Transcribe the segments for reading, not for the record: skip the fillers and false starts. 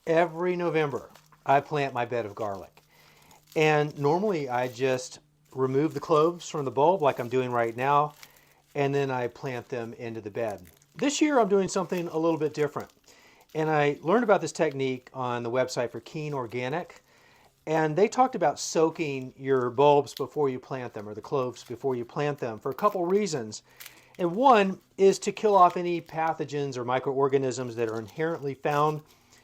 Every November, I plant my bed of garlic. And normally I just remove the cloves from the bulb like I'm doing right now, and then I plant them into the bed. This year I'm doing something a little bit different. And I learned about this technique on the website for Keen Organic. And they talked about soaking your bulbs before you plant them, or the cloves before you plant them, for a couple reasons. And one is to kill off any pathogens or microorganisms that are inherently found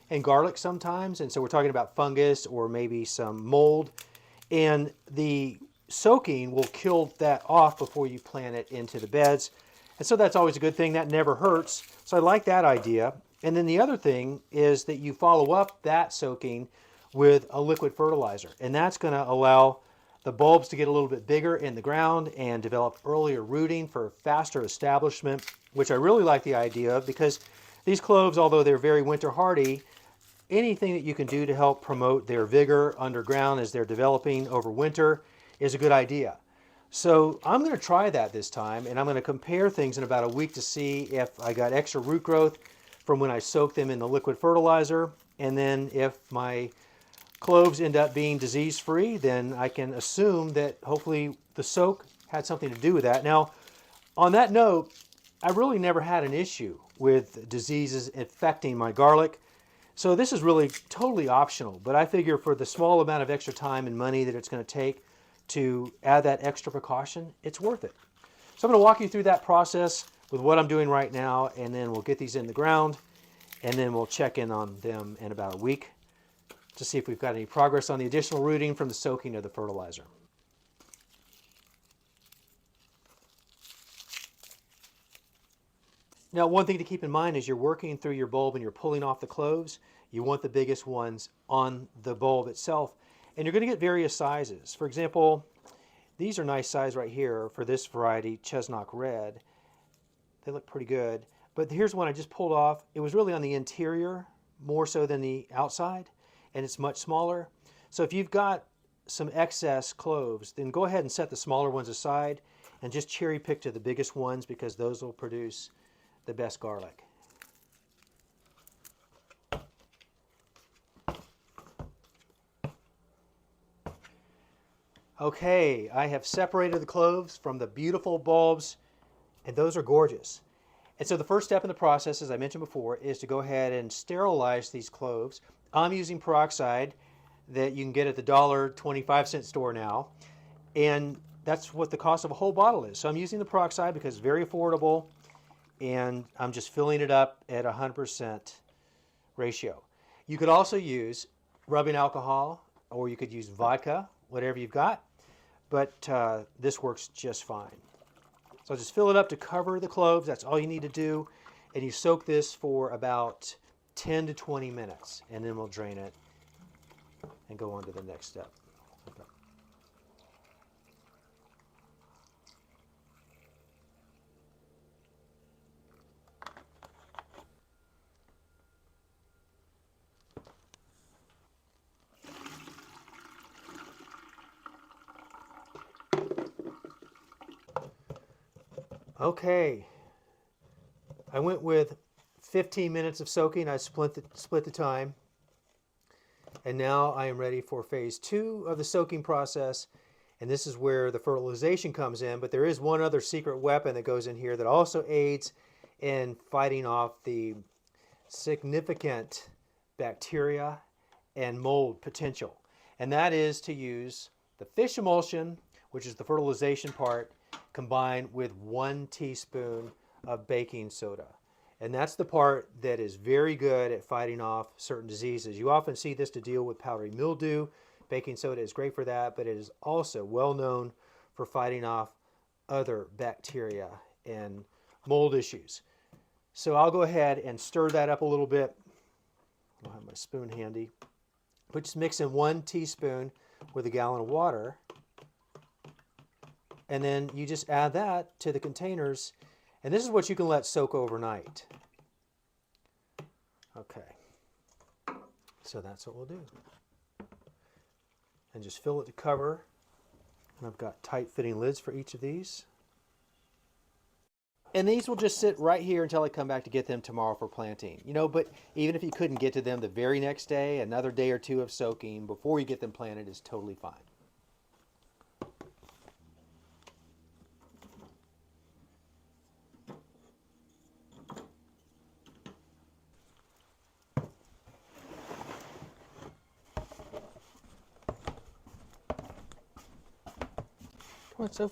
in garlic sometimes. And so we're talking about fungus or maybe some mold. And the soaking will kill that off before you plant it into the beds. And so that's always a good thing. That never hurts. So I like that idea. And then the other thing is that you follow up that soaking with a liquid fertilizer. And that's going to allow the bulbs to get a little bit bigger in the ground and develop earlier rooting for faster establishment, which I really like the idea of, because these cloves, although they're very winter hardy, anything that you can do to help promote their vigor underground as they're developing over winter is a good idea. So I'm going to try that this time, and I'm going to compare things in about a week to see if I got extra root growth from when I soaked them in the liquid fertilizer, and then if my cloves end up being disease-free, then I can assume that hopefully the soak had something to do with that. Now, on that note, I really never had an issue with diseases infecting my garlic. So this is really totally optional, but I figure for the small amount of extra time and money that it's going to take to add that extra precaution, it's worth it. So I'm going to walk you through that process with what I'm doing right now, and then we'll get these in the ground, and then we'll check in on them in about a week to see if we've got any progress on the additional rooting from the soaking of the fertilizer. Now, one thing to keep in mind as you're working through your bulb and you're pulling off the cloves, you want the biggest ones on the bulb itself. And you're going to get various sizes. For example, these are nice size right here for this variety, Chestnut Red. They look pretty good. But here's one I just pulled off. It was really on the interior more so than the outside, and it's much smaller. So if you've got some excess cloves, then go ahead and set the smaller ones aside and just cherry pick to the biggest ones, because those will produce the best garlic. Okay, I have separated the cloves from the beautiful bulbs, and those are gorgeous. And so the first step in the process, as I mentioned before, is to go ahead and sterilize these cloves. I'm using peroxide that you can get at the $1.25 store now, and that's what the cost of a whole bottle is. So I'm using the peroxide because it's very affordable, and I'm just filling it up at 100% ratio. You could also use rubbing alcohol, or you could use vodka, whatever you've got, but this works just fine. So just fill it up to cover the cloves. That's all you need to do, and you soak this for about 10 to 20 minutes, and then we'll drain it and go on to the next step. Okay. Okay, I went with 15 minutes of soaking. I split the time. And now I am ready for phase 2 of the soaking process. And this is where the fertilization comes in. But there is one other secret weapon that goes in here that also aids in fighting off the significant bacteria and mold potential. And that is to use the fish emulsion, which is the fertilization part, combined with 1 teaspoon of baking soda. And that's the part that is very good at fighting off certain diseases. You often see this to deal with powdery mildew. Baking soda is great for that, but it is also well known for fighting off other bacteria and mold issues. So I'll go ahead and stir that up a little bit. I'll have my spoon handy. But just mix in 1 teaspoon with a gallon of water. And then you just add that to the containers. And this is what you can let soak overnight. Okay. So that's what we'll do. And just fill it to cover. And I've got tight fitting lids for each of these. And these will just sit right here until I come back to get them tomorrow for planting. You know, but even if you couldn't get to them the very next day, another day or two of soaking before you get them planted is totally fine. Come on, Soph.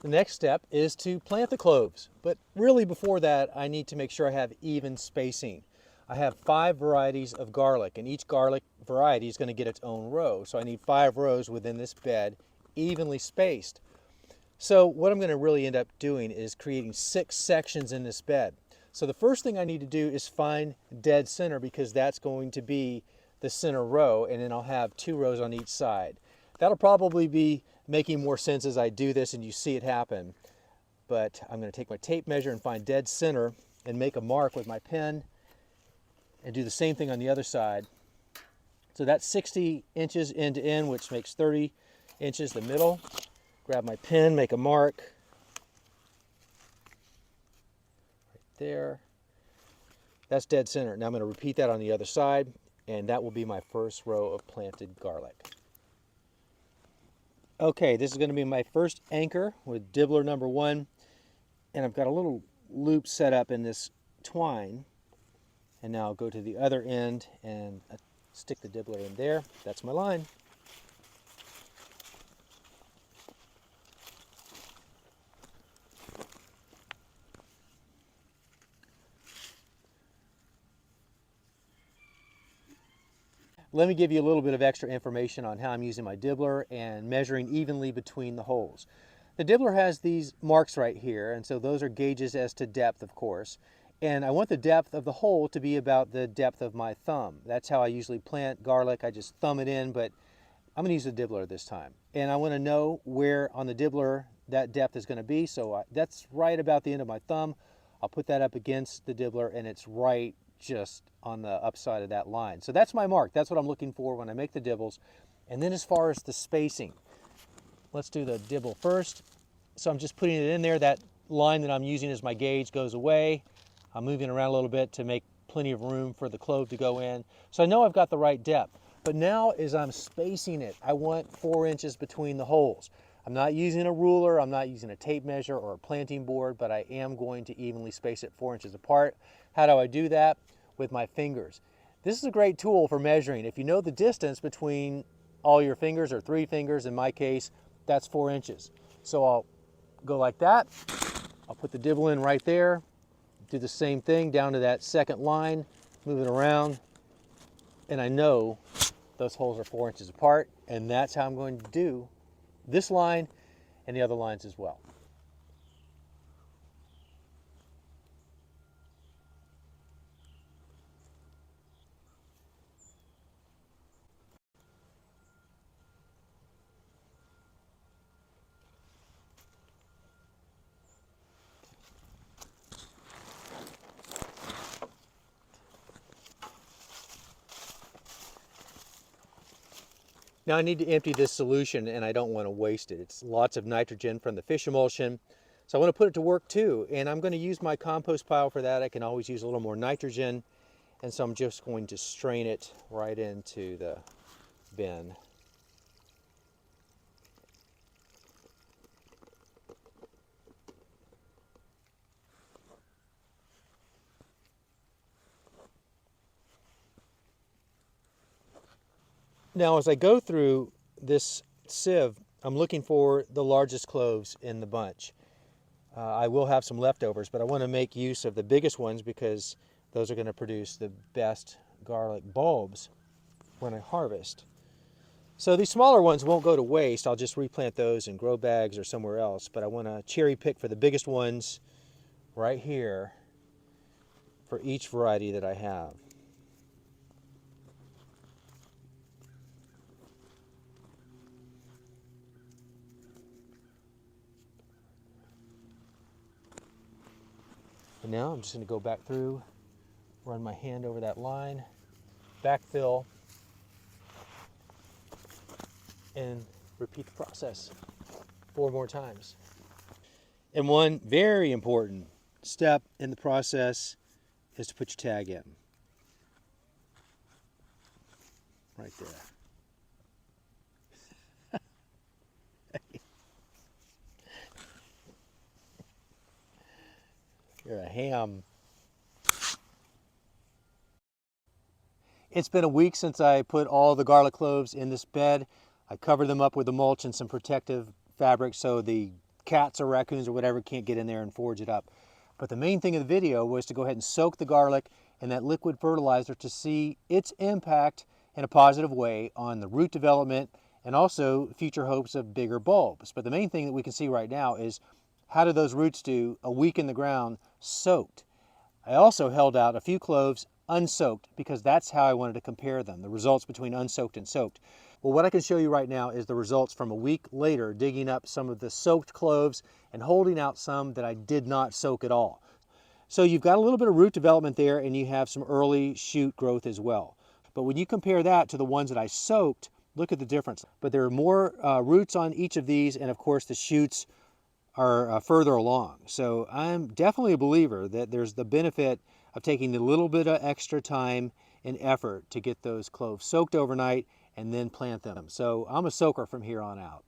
The next step is to plant the cloves, but really before that I need to make sure I have even spacing. I have 5 varieties of garlic, and each garlic variety is going to get its own row, so I need 5 rows within this bed, evenly spaced. So what I'm going to really end up doing is creating 6 sections in this bed. So the first thing I need to do is find dead center, because that's going to be the center row, and then I'll have 2 rows on each side. That'll probably be making more sense as I do this and you see it happen. But I'm going to take my tape measure and find dead center and make a mark with my pen and do the same thing on the other side. So that's 60 inches end to end, which makes 30 inches the middle. Grab my pen, make a mark right there. That's dead center. Now I'm going to repeat that on the other side, and that will be my first row of planted garlic. Okay, this is going to be my first anchor with dibbler number 1, and I've got a little loop set up in this twine, and now I'll go to the other end and stick the dibbler in there. That's my line. Let me give you a little bit of extra information on how I'm using my dibbler and measuring evenly between the holes. The dibbler has these marks right here, and so those are gauges as to depth, of course. And I want the depth of the hole to be about the depth of my thumb. That's how I usually plant garlic. I just thumb it in, but I'm going to use the dibbler this time. And I want to know where on the dibbler that depth is going to be. So that's right about the end of my thumb. I'll put that up against the dibbler, and it's right just on the upside of that line. So that's my mark. That's what I'm looking for when I make the dibbles. And then as far as the spacing, let's do the dibble first. So I'm just putting it in there. That line that I'm using as my gauge goes away. I'm moving around a little bit to make plenty of room for the clove to go in. So I know I've got the right depth. But now as I'm spacing it, I want 4 inches between the holes. I'm not using a ruler, I'm not using a tape measure or a planting board, but I am going to evenly space it 4 inches apart. How do I do that? With my fingers. This is a great tool for measuring. If you know the distance between all your fingers, or 3 fingers in my case, that's 4 inches. So I'll go like that. I'll put the dibble in right there, do the same thing down to that second line, move it around, and I know those holes are 4 inches apart, and that's how I'm going to do this line and the other lines as well. Now I need to empty this solution, and I don't want to waste it. It's lots of nitrogen from the fish emulsion. So I want to put it to work too, and I'm going to use my compost pile for that. I can always use a little more nitrogen, and so I'm just going to strain it right into the bin. Now as I go through this sieve, I'm looking for the largest cloves in the bunch. I will have some leftovers, but I want to make use of the biggest ones because those are going to produce the best garlic bulbs when I harvest. So these smaller ones won't go to waste. I'll just replant those in grow bags or somewhere else, but I want to cherry pick for the biggest ones right here for each variety that I have. And now I'm just going to go back through, run my hand over that line, backfill, and repeat the process 4 more times. And one very important step in the process is to put your tag in. Right there. You're a ham. It's been a week since I put all the garlic cloves in this bed. I covered them up with the mulch and some protective fabric so the cats or raccoons or whatever can't get in there and forage it up. But the main thing of the video was to go ahead and soak the garlic in that liquid fertilizer to see its impact in a positive way on the root development and also future hopes of bigger bulbs. But the main thing that we can see right now is how do those roots do a week in the ground soaked. I also held out a few cloves unsoaked because that's how I wanted to compare them, the results between unsoaked and soaked. Well, what I can show you right now is the results from a week later, digging up some of the soaked cloves and holding out some that I did not soak at all. So you've got a little bit of root development there and you have some early shoot growth as well. But when you compare that to the ones that I soaked, look at the difference. But there are more roots on each of these, and of course the shoots are further along. So I'm definitely a believer that there's the benefit of taking a little bit of extra time and effort to get those cloves soaked overnight and then plant them. So I'm a soaker from here on out.